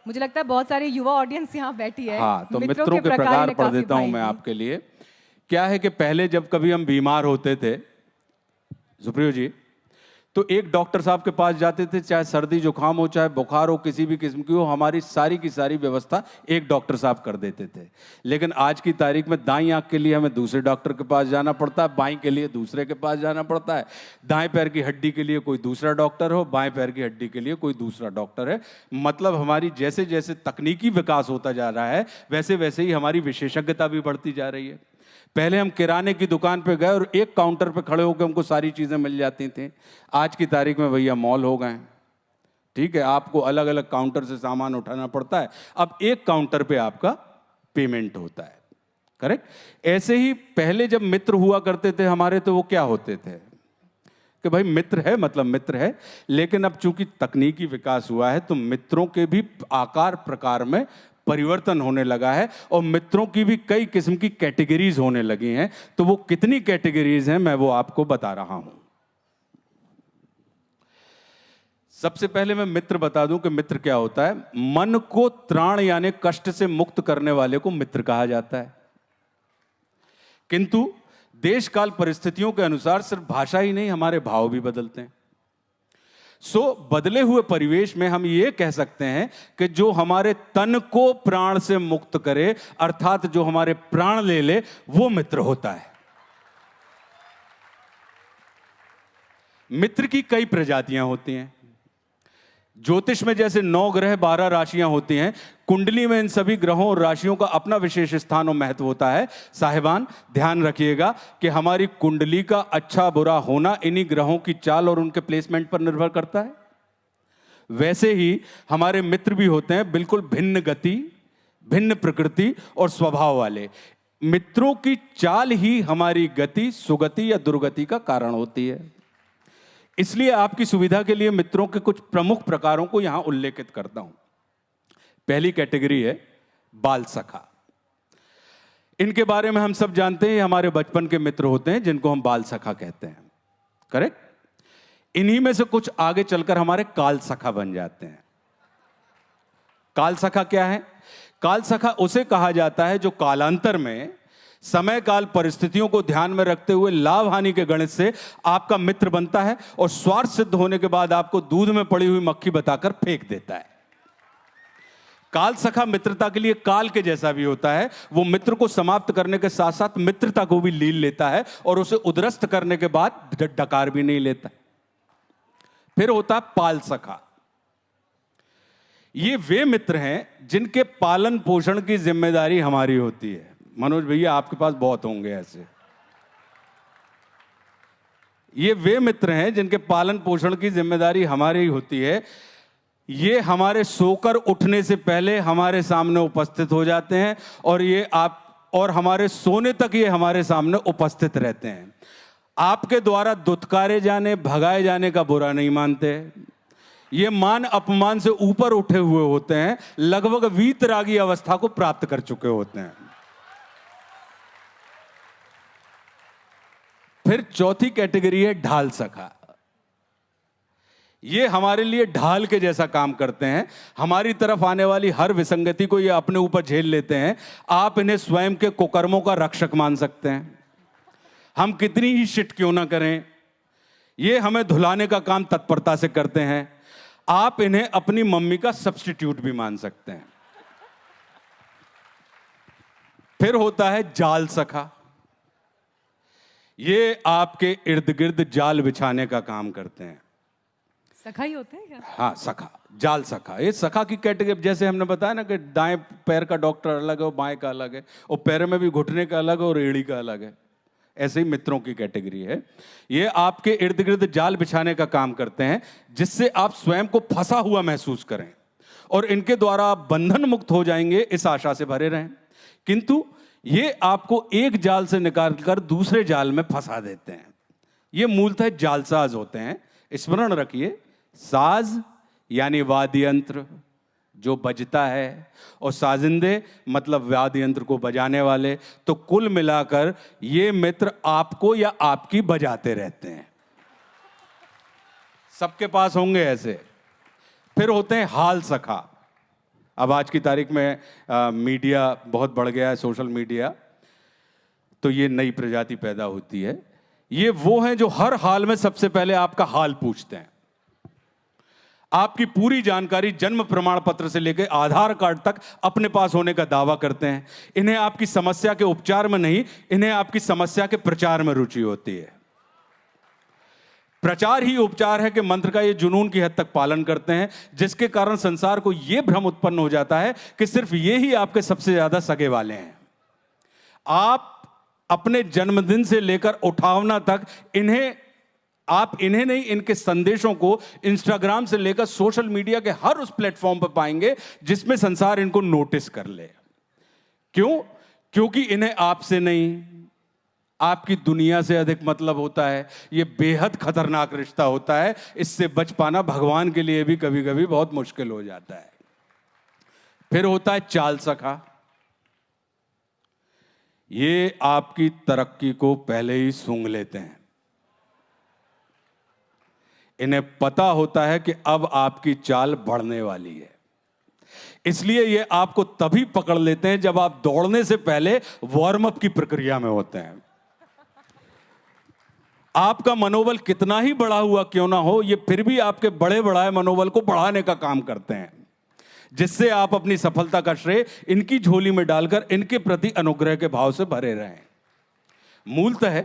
मुझे लगता है बहुत सारे युवा ऑडियंस यहाँ बैठी है। हाँ, तो मित्रों के प्रकार पढ़ देता हूँ मैं आपके लिए। क्या है कि पहले जब कभी हम बीमार होते थे सुप्रियो जी, तो एक डॉक्टर साहब के पास जाते थे, चाहे सर्दी जुकाम हो, चाहे बुखार हो, किसी भी किस्म की हो, हमारी सारी की सारी व्यवस्था एक डॉक्टर साहब कर देते थे। लेकिन आज की तारीख में दाईं आंख के लिए हमें दूसरे डॉक्टर के पास जाना पड़ता है, बाईं के लिए दूसरे के पास जाना पड़ता है, दाएं पैर की हड्डी के लिए कोई दूसरा डॉक्टर हो, बाएं पैर की हड्डी के लिए कोई दूसरा डॉक्टर है। मतलब हमारी जैसे जैसे तकनीकी विकास होता जा रहा है, वैसे वैसे ही हमारी विशेषज्ञता भी बढ़ती जा रही है। पहले हम किराने की दुकान पे गए और एक काउंटर पे खड़े होकर हमको सारी चीजें मिल जाती थी। आज की तारीख में भैया मॉल हो गए, ठीक है, आपको अलग अलग काउंटर से सामान उठाना पड़ता है, अब एक काउंटर पे आपका पेमेंट होता है। करेक्ट। ऐसे ही पहले जब मित्र हुआ करते थे हमारे, तो वो क्या होते थे कि भाई मित्र है मतलब मित्र है। लेकिन अब चूंकि तकनीकी विकास हुआ है तो मित्रों के भी आकार प्रकार में परिवर्तन होने लगा है और मित्रों की भी कई किस्म की कैटेगरीज होने लगी हैं। तो वो कितनी कैटेगरीज हैं मैं वो आपको बता रहा हूं। सबसे पहले मैं मित्र बता दूं कि मित्र क्या होता है। मन को त्राण यानी कष्ट से मुक्त करने वाले को मित्र कहा जाता है। किंतु देश काल परिस्थितियों के अनुसार सिर्फ भाषा ही नहीं, हमारे भाव भी बदलते हैं। बदले हुए परिवेश में हम ये कह सकते हैं कि जो हमारे तन को प्राण से मुक्त करे, अर्थात जो हमारे प्राण ले ले, वो मित्र होता है। मित्र की कई प्रजातियां होती हैं। ज्योतिष में जैसे 9 ग्रह 12 राशियां होती हैं, कुंडली में इन सभी ग्रहों और राशियों का अपना विशेष स्थान और महत्व होता है। साहिबान ध्यान रखिएगा कि हमारी कुंडली का अच्छा बुरा होना इन्हीं ग्रहों की चाल और उनके प्लेसमेंट पर निर्भर करता है। वैसे ही हमारे मित्र भी होते हैं बिल्कुल भिन्न गति, भिन्न प्रकृति और स्वभाव वाले। मित्रों की चाल ही हमारी गति, सुगति या दुर्गति का कारण होती है। इसलिए आपकी सुविधा के लिए मित्रों के कुछ प्रमुख प्रकारों को यहां उल्लेखित करता हूं। पहली कैटेगरी है बाल सखा। इनके बारे में हम सब जानते हैं, हमारे बचपन के मित्र होते हैं जिनको हम बाल सखा कहते हैं। करेक्ट। इन्हीं में से कुछ आगे चलकर हमारे काल सखा बन जाते हैं। काल सखा क्या है? काल सखा उसे कहा जाता है जो कालांतर में समय काल परिस्थितियों को ध्यान में रखते हुए लाभ हानि के गणित से आपका मित्र बनता है और स्वार्थ सिद्ध होने के बाद आपको दूध में पड़ी हुई मक्खी बताकर फेंक देता है। काल सखा मित्रता के लिए काल के जैसा भी होता है। वो मित्र को समाप्त करने के साथ साथ मित्रता को भी लील लेता है और उसे उद्रस्त करने के बाद डकार भी नहीं लेता। फिर होता है पाल सखा। ये वे मित्र हैं जिनके पालन पोषण की जिम्मेदारी हमारी होती है। मनोज भैया आपके पास बहुत होंगे ऐसे। ये वे मित्र हैं जिनके पालन पोषण की जिम्मेदारी हमारी होती है। ये हमारे सोकर उठने से पहले हमारे सामने उपस्थित हो जाते हैं और हमारे सोने तक ये हमारे सामने उपस्थित रहते हैं। आपके द्वारा दुत्कारे जाने, भगाए जाने का बुरा नहीं मानते। ये मान अपमान से ऊपर उठे हुए होते हैं, लगभग वीतरागी अवस्था को प्राप्त कर चुके होते हैं। फिर चौथी कैटेगरी है ढाल सखा। ये हमारे लिए ढाल के जैसा काम करते हैं। हमारी तरफ आने वाली हर विसंगति को ये अपने ऊपर झेल लेते हैं। आप इन्हें स्वयं के कुकर्मों का रक्षक मान सकते हैं। हम कितनी ही शिट क्यों ना करें, ये हमें धुलाने का काम तत्परता से करते हैं। आप इन्हें अपनी मम्मी का सब्स्टिट्यूट भी मान सकते हैं। फिर होता है जाल सखा। ये आपके इर्द गिर्द जाल बिछाने का काम करते हैं। सखा ही होते हैं क्या? हाँ, सखा, जाल सखा। ये सखा की कैटेगरी, जैसे हमने बताया ना कि दाएं पैर का डॉक्टर अलग है और बाएं का अलग है, और पैर में भी घुटने का अलग है और एड़ी का अलग है। ऐसे ही मित्रों की कैटेगरी है। ये आपके इर्द गिर्द जाल बिछाने का काम करते हैं जिससे आप स्वयं को फंसा हुआ महसूस करें और इनके द्वारा आप बंधन मुक्त हो जाएंगे, इस आशा से भरे रहें। किंतु ये आपको एक जाल से निकालकर दूसरे जाल में फंसा देते हैं। ये मूलतः जालसाज होते हैं। स्मरण रखिए, साज यानी वाद्य यंत्र जो बजता है, और साजिंदे मतलब वाद्य यंत्र को बजाने वाले। तो कुल मिलाकर ये मित्र आपको या आपकी बजाते रहते हैं। सबके पास होंगे ऐसे। फिर होते हैं हाल सखा। अब आज की तारीख में मीडिया बहुत बढ़ गया है, सोशल मीडिया, तो ये नई प्रजाति पैदा होती है। ये वो हैं जो हर हाल में सबसे पहले आपका हाल पूछते हैं, आपकी पूरी जानकारी जन्म प्रमाण पत्र से लेकर आधार कार्ड तक अपने पास होने का दावा करते हैं। इन्हें आपकी समस्या के उपचार में नहीं, इन्हें आपकी समस्या के प्रचार में रुचि होती है। प्रचार ही उपचार है कि मंत्र का ये जुनून की हद तक पालन करते हैं, जिसके कारण संसार को यह भ्रम उत्पन्न हो जाता है कि सिर्फ ये ही आपके सबसे ज्यादा सगे वाले हैं। आप अपने जन्मदिन से लेकर उठावना तक आप इन्हें नहीं, इनके संदेशों को इंस्टाग्राम से लेकर सोशल मीडिया के हर उस प्लेटफॉर्म पर पाएंगे जिसमें संसार इनको नोटिस कर ले। क्यों? क्योंकि इन्हें आपसे नहीं, आपकी दुनिया से अधिक मतलब होता है। यह बेहद खतरनाक रिश्ता होता है, इससे बच पाना भगवान के लिए भी कभी कभी बहुत मुश्किल हो जाता है। फिर होता है चाल सखा। ये आपकी तरक्की को पहले ही सूंघ लेते हैं। इन्हें पता होता है कि अब आपकी चाल बढ़ने वाली है, इसलिए ये आपको तभी पकड़ लेते हैं जब आप दौड़ने से पहले वार्म अप की प्रक्रिया में होते हैं। आपका मनोबल कितना ही बढ़ा हुआ क्यों ना हो, ये फिर भी आपके बड़े बढ़ाए मनोबल को बढ़ाने का काम करते हैं, जिससे आप अपनी सफलता का श्रेय इनकी झोली में डालकर इनके प्रति अनुग्रह के भाव से भरे रहें। मूलतः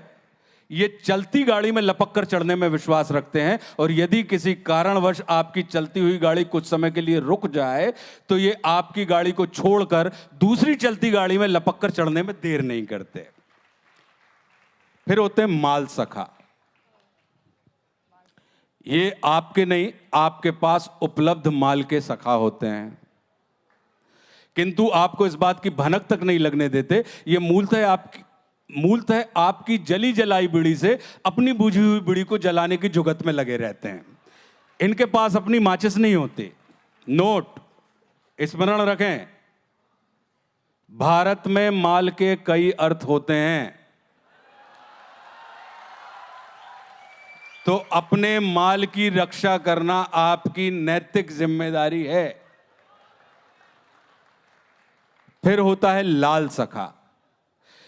ये चलती गाड़ी में लपक कर चढ़ने में विश्वास रखते हैं, और यदि किसी कारणवश आपकी चलती हुई गाड़ी कुछ समय के लिए रुक जाए तो ये आपकी गाड़ी को छोड़कर दूसरी चलती गाड़ी में लपक कर चढ़ने में देर नहीं करते। फिर होते हैं माल सखा। ये आपके नहीं, आपके पास उपलब्ध माल के सखा होते हैं, किंतु आपको इस बात की भनक तक नहीं लगने देते। ये मूलतः आपकी जली जलाई बीड़ी से अपनी बुझी हुई बीड़ी को जलाने की जुगत में लगे रहते हैं। इनके पास अपनी माचिस नहीं होती। नोट स्मरण रखें, भारत में माल के कई अर्थ होते हैं, तो अपने माल की रक्षा करना आपकी नैतिक जिम्मेदारी है। फिर होता है लाल सखा।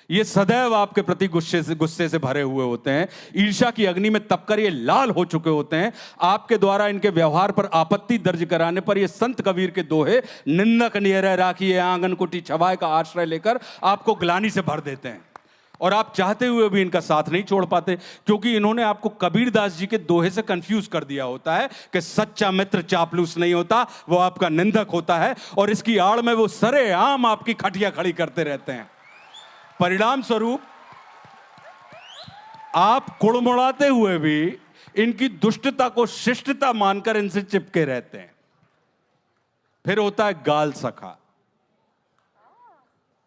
ये सदैव आपके प्रति गुस्से से भरे हुए होते हैं। ईर्ष्या की अग्नि में तपकर ये लाल हो चुके होते हैं। आपके द्वारा इनके व्यवहार पर आपत्ति दर्ज कराने पर ये संत कबीर के दोहे निंदक नियर राखी आंगन कुटी छवाए का आश्रय लेकर आपको ग्लानि से भर देते हैं, और आप चाहते हुए भी इनका साथ नहीं छोड़ पाते, क्योंकि इन्होंने आपको कबीरदास जी के दोहे से कंफ्यूज कर दिया होता है कि सच्चा मित्र चापलूस नहीं होता, वो आपका निंदक होता है, और इसकी आड़ में वो सरेआम आपकी खटिया खड़ी करते रहते हैं। परिणाम स्वरूप आप कुड़मुड़ाते हुए भी इनकी दुष्टता को शिष्टता मानकर इनसे चिपके रहते हैं। फिर होता है गाल सखा।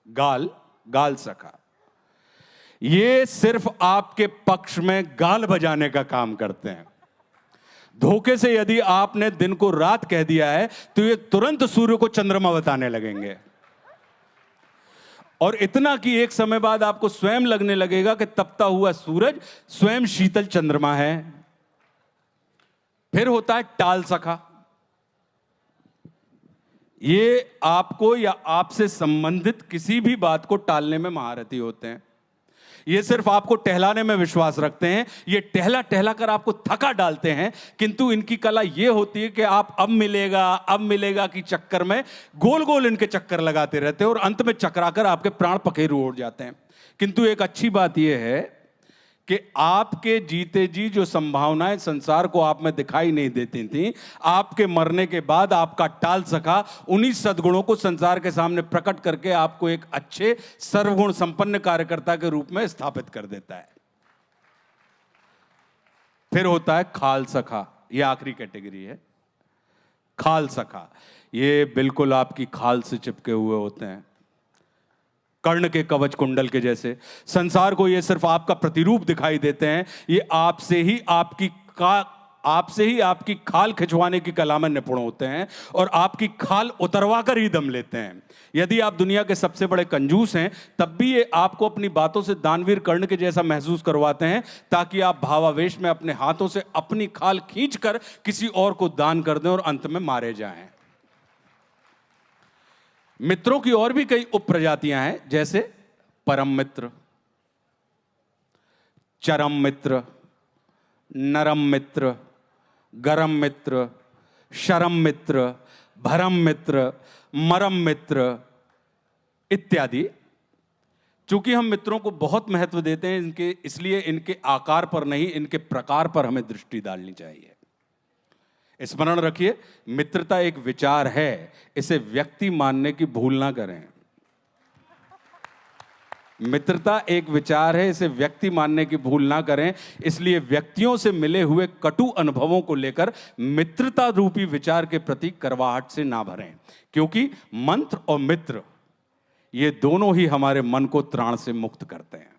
गाल सखा, ये सिर्फ आपके पक्ष में गाल बजाने का काम करते हैं। धोखे से यदि आपने दिन को रात कह दिया है तो ये तुरंत सूर्य को चंद्रमा बताने लगेंगे, और इतना कि एक समय बाद आपको स्वयं लगने लगेगा कि तपता हुआ सूरज स्वयं शीतल चंद्रमा है। फिर होता है टाल सखा। ये आपको या आपसे संबंधित किसी भी बात को टालने में महारथी होते हैं। ये सिर्फ आपको टहलाने में विश्वास रखते हैं। ये टहला कर आपको थका डालते हैं, किंतु इनकी कला ये होती है कि आप अब मिलेगा की चक्कर में गोल गोल इनके चक्कर लगाते रहते हैं, और अंत में चकराकर आपके प्राण पखेरु उड़ जाते हैं। किंतु एक अच्छी बात यह है कि आपके जीते जी जो संभावनाएं संसार को आप में दिखाई नहीं देती थी, आपके मरने के बाद आपका टाल सखा उन्हीं सद्गुणों को संसार के सामने प्रकट करके आपको एक अच्छे सर्वगुण संपन्न कार्यकर्ता के रूप में स्थापित कर देता है। फिर होता है खाल सखा। यह आखिरी कैटेगरी है, खाल सखा। ये बिल्कुल आपकी खाल से चिपके हुए होते हैं, कर्ण के कवच कुंडल के जैसे। संसार को ये सिर्फ आपका प्रतिरूप दिखाई देते हैं। ये आपसे ही आपकी खाल खिंचवाने की कला में निपुण होते हैं, और आपकी खाल उतरवा कर ही दम लेते हैं। यदि आप दुनिया के सबसे बड़े कंजूस हैं, तब भी ये आपको अपनी बातों से दानवीर कर्ण के जैसा महसूस करवाते हैं, ताकि आप भावावेश में अपने हाथों से अपनी खाल खींचकर किसी और को दान कर दें और अंत में मारे जाएं। मित्रों की और भी कई उप प्रजातियां हैं, जैसे परम मित्र, चरम मित्र, नरम मित्र, गरम मित्र, शरम मित्र, भरम मित्र, मरम मित्र इत्यादि। चूंकि हम मित्रों को बहुत महत्व देते हैं इनके, इसलिए इनके आकार पर नहीं, इनके प्रकार पर हमें दृष्टि डालनी चाहिए। स्मरण रखिए, मित्रता एक विचार है, इसे व्यक्ति मानने की भूल ना करें। मित्रता एक विचार है, इसे व्यक्ति मानने की भूल ना करें। इसलिए व्यक्तियों से मिले हुए कटु अनुभवों को लेकर मित्रता रूपी विचार के प्रति करवाहट से ना भरें, क्योंकि मंत्र और मित्र ये दोनों ही हमारे मन को त्राण से मुक्त करते हैं।